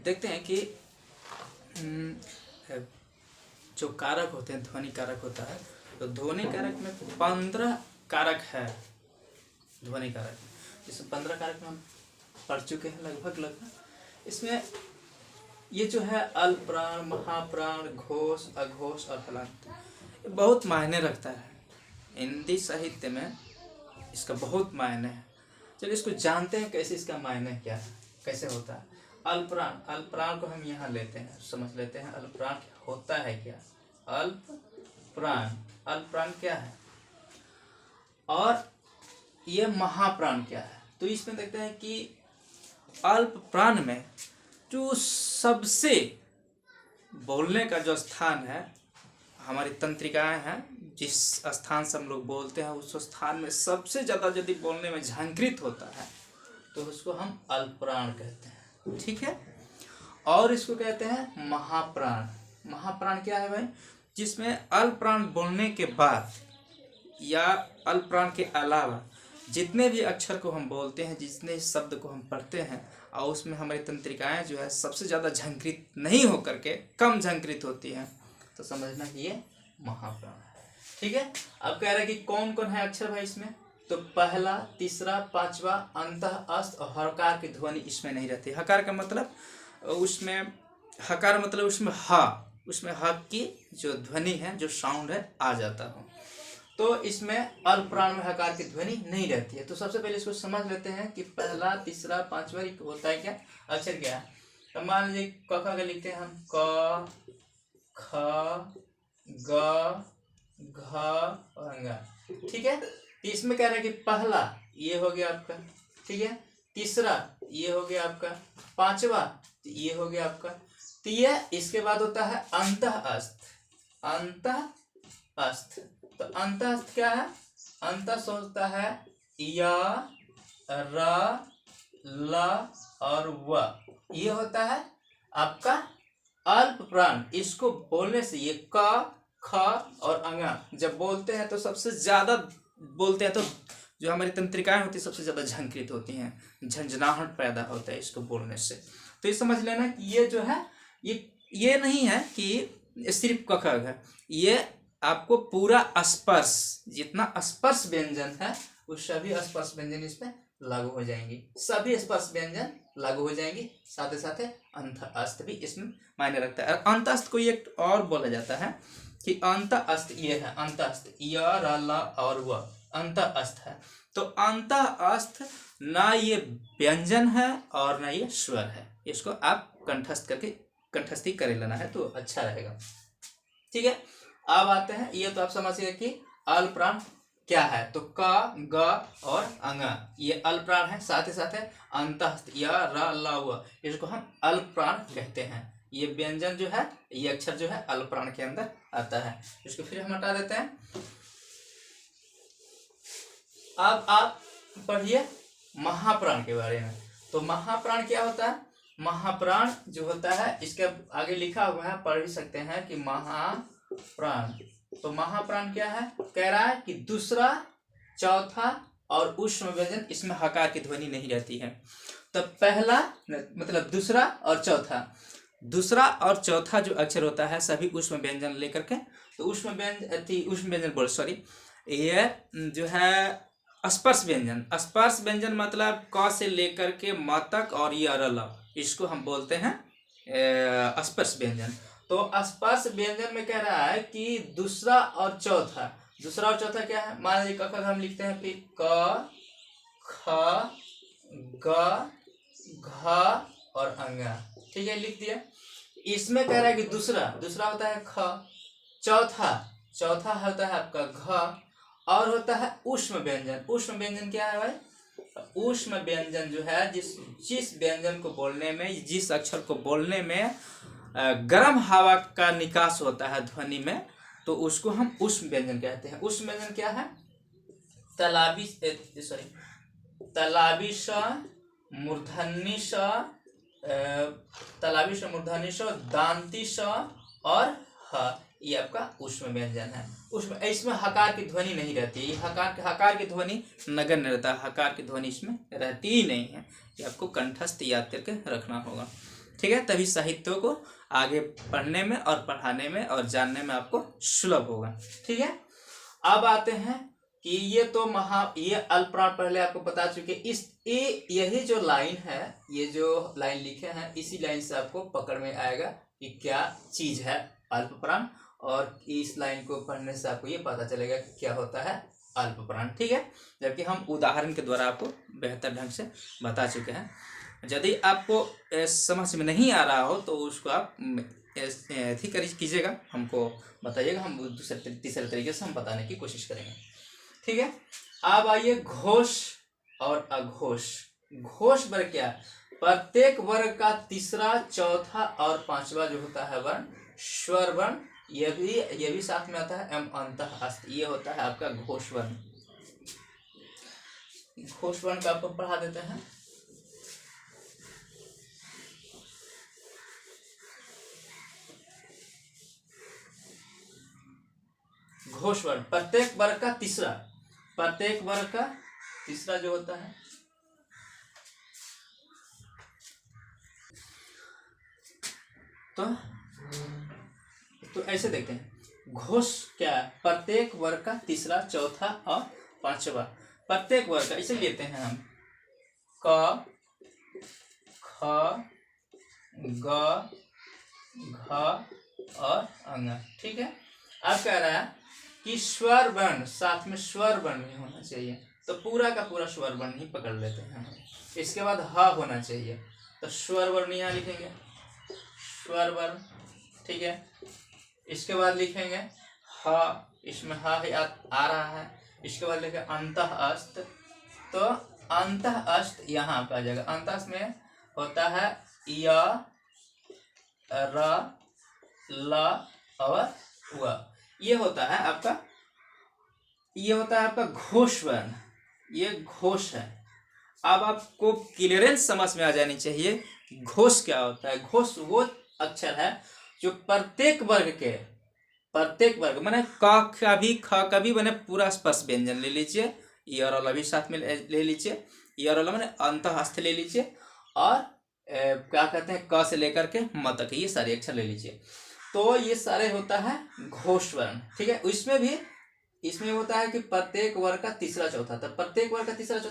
देखते हैं कि जो कारक होते हैं, ध्वनि कारक होता है, तो ध्वनि कारक में 15 कारक है। ध्वनि कारक इसमें 15 कारक में हम पढ़ चुके हैं लगभग। इसमें ये जो है अल्पप्राण, महाप्राण, घोष, अघोष और हलंत, ये बहुत मायने रखता है। हिंदी साहित्य में इसका बहुत मायने है। चलिए इसको जानते हैं कैसे, इसका मायने क्या है, कैसे होता है। अल्पप्राण, अल्पप्राण को हम यहाँ लेते हैं, समझ लेते हैं अल्पप्राण होता है क्या। अल्पप्राण, अल्पप्राण क्या है और ये महाप्राण क्या है। तो इसमें देखते हैं कि अल्पप्राण में जो सबसे बोलने का जो स्थान है, हमारी तंत्रिकाएं हैं, जिस स्थान से हम लोग बोलते हैं उस स्थान में सबसे ज़्यादा यदि बोलने में झंकृत होता है तो उसको हम अल्पप्राण कहते हैं, ठीक है। और इसको कहते हैं महाप्राण। महाप्राण क्या है भाई, जिसमें अल्पप्राण बोलने के बाद या अल्पप्राण के अलावा जितने भी अक्षर को हम बोलते हैं, जितने शब्द को हम पढ़ते हैं, और उसमें हमारी तंत्रिकाएं जो है सबसे ज़्यादा झंकृत नहीं होकर के कम झंकृत होती हैं, तो समझना कि ये महाप्राण है, ठीक है। अब कह रहा है कि कौन कौन है अक्षर भाई इसमें, तो पहला, तीसरा, पांचवा, अंतः, अस्त और हकार की ध्वनि इसमें नहीं रहती। हकार का मतलब उसमें, हकार मतलब उसमें उसमें की जो ध्वनि है, जो साउंड है, आ जाता हो। तो इसमें अल्पप्राण में हकार की ध्वनि नहीं रहती है। तो सबसे पहले इसको समझ लेते हैं कि पहला, तीसरा, पांचवा होता है क्या, अक्षर क्या है। तो मान लीजिए क का लिखते हैं हम, क, ख, ग, घ और अंगा, ठीक है। तो इसमें कह रहा है कि पहला ये हो गया आपका, ठीक है, तीसरा ये हो गया आपका, पांचवा ये हो गया आपका, तो ये इसके बाद होता है अंतः अस्त। अंतः अस्त, तो अंतः अस्त क्या है, अंतः होता है या, र, ल और व, ये होता है आपका अल्प प्राण। इसको बोलने से ये क, ख और अंगा जब बोलते हैं तो सबसे ज्यादा बोलते हैं, तो जो हमारी तंत्रिकाएं होती है सबसे ज्यादा झंकृत होती हैं, झंझनाहट पैदा होता है इसको बोलने से। तो ये समझ लेना कि ये जो है ये नहीं है कि सिर्फ क, ख है, ये आपको पूरा स्पर्श, जितना स्पर्श व्यंजन है वो सभी स्पर्श व्यंजन इसमें लागू हो जाएंगी, सभी स्पर्श व्यंजन लागू हो जाएंगी। साथ ही साथ अंत अस्त भी इसमें मायने रखता है। अंत अस्त को एक और बोला जाता है कि अंत अस्त, ये है अंत अस्त, य, र, ल और व, अंत अस्त है। तो अंत अस्त ना ये व्यंजन है और ना ये स्वर है, इसको आप कंठस्थ करके कंठस्थी कर लेना है तो अच्छा रहेगा, ठीक है। अब आते हैं, ये तो आप समझिए कि अल्पप्राण क्या है, तो क, ग और अंगा ये अल्पप्राण है। साथ ही साथ अंतःस्थ, य, र, ल, व, इसको हम अल्पप्राण कहते हैं। ये व्यंजन जो है, ये अक्षर जो है अल्पप्राण के अंदर आता है। इसको फिर हम हटा देते हैं। अब आप पढ़िए महाप्राण के बारे में। तो महाप्राण क्या होता है, महाप्राण जो होता है, इसके आगे लिखा हुआ है, पढ़ भी सकते हैं कि महाप्राण। तो महाप्राण क्या है, कह रहा है कि दूसरा, चौथा और ऊष्म व्यंजन, इसमें हकार की ध्वनि नहीं रहती है। तो पहला मतलब दूसरा और चौथा, दूसरा और चौथा जो अक्षर होता है सभी ऊष्म व्यंजन लेकर के, तो ऊष्म व्यंजन बोल, सॉरी, ये जो है स्पर्श व्यंजन। स्पर्श व्यंजन मतलब क से लेकर के म तक और ये ल, इसको हम बोलते हैं स्पर्श व्यंजन। तो स्पर्श व्यंजन में कह रहा है कि दूसरा और चौथा, दूसरा और चौथा क्या है, मान लीजिए क हम लिखते हैं फिर क, ख, ग, घ और अंगा, ठीक है, लिख दिया। इसमें कह रहा है कि दूसरा होता है ख, चौथा होता है आपका घ और होता है ऊष्म व्यंजन। ऊष्म व्यंजन क्या है भाई, ऊष्म व्यंजन जो है जिस व्यंजन को बोलने में, जिस अक्षर को बोलने में गर्म हवा का निकास होता है ध्वनि में, तो उसको हम ऊष्म व्यंजन कहते हैं। ऊष्म व्यंजन क्या है, तलाबी स, मूर्धन्य स, तलाबी स, मूर्धन्य स, दांती स और ह, ये आपका ऊष्म व्यंजन है। इसमें हकार की ध्वनि नहीं रहती है। हकार की ध्वनि नगण्य रहता है, हकार की ध्वनि इसमें रहती ही नहीं है। ये आपको कंठस्थ याद करके रखना होगा, ठीक है, तभी साहित्य को आगे पढ़ने में और पढ़ाने में और जानने में आपको सुलभ होगा। ठीक है, अब आते हैं कि ये तो ये अल्पप्राण पहले आपको बता चुके। यही जो लाइन है, ये जो लाइन लिखे हैं, इसी लाइन से आपको पकड़ में आएगा कि क्या चीज है अल्पप्राण, और इस लाइन को पढ़ने से आपको ये पता चलेगा कि क्या होता है अल्पप्राण। ठीक है, जबकि हम उदाहरण के द्वारा आपको बेहतर ढंग से बता चुके हैं। यदि आपको समझ में नहीं आ रहा हो तो उसको आप कीजिएगा, हमको बताइएगा, हम दूसरे तीसरे तरीके से हम बताने की कोशिश करेंगे। ठीक है, अब आइए घोष और अघोष। घोष वर्ग क्या? प्रत्येक वर्ग का तीसरा, चौथा और पांचवा जो होता है वर्ण स्वर वर्ण, ये भी साथ में आता है एवं अंतःस्थ, ये होता है आपका घोष वर्ण। घोष वर्ण का आपको पढ़ा देते हैं। घोष वर्ण प्रत्येक वर्ग का तीसरा, प्रत्येक वर्ग का तीसरा जो होता है, तो ऐसे देखते हैं। घोष क्या है? प्रत्येक वर्ग का तीसरा, चौथा और पांचवा। प्रत्येक वर्ग का इसे लेते हैं हम क, ख, ग, घ और अंग। ठीक है, अब कह रहा है कि स्वर वर्ण, साथ में स्वर वर्ण भी होना चाहिए, तो पूरा का पूरा स्वर वर्ण ही पकड़ लेते हैं हम। इसके बाद ह होना चाहिए, तो स्वर वर्ण यहाँ लिखेंगे स्वर वर्ण। ठीक है, इसके बाद लिखेंगे ह, इसमें ह आ रहा है। इसके बाद लिखेंगे अंतःस्थ, तो अंतःस्थ यहाँ पे आ जाएगा। अंतःस्थ में होता है य, र, ल और व, ये होता है आपका, ये होता है आपका घोष वर्ण, ये घोष है। अब आपको क्लियरेंस समझ में आ जानी चाहिए घोष क्या होता है। घोष वो अक्षर है जो प्रत्येक वर्ग माने क का भी, ख का भी, माने पूरा स्पर्श व्यंजन ले लीजिए, इ और ल भी साथ में ले लीजिए, इ और ल माने अंतःस्थ ले लीजिए, और क्या कहते हैं क से लेकर के म तक ये सारे अक्षर ले लीजिए, तो ये सारे होता है घोष वर्ण। ठीक है, इसमें होता है कि प्रत्येक वर्ग का तीसरा, चौथा, तो प्रत्येक वर्ग का तीसरा, चौथा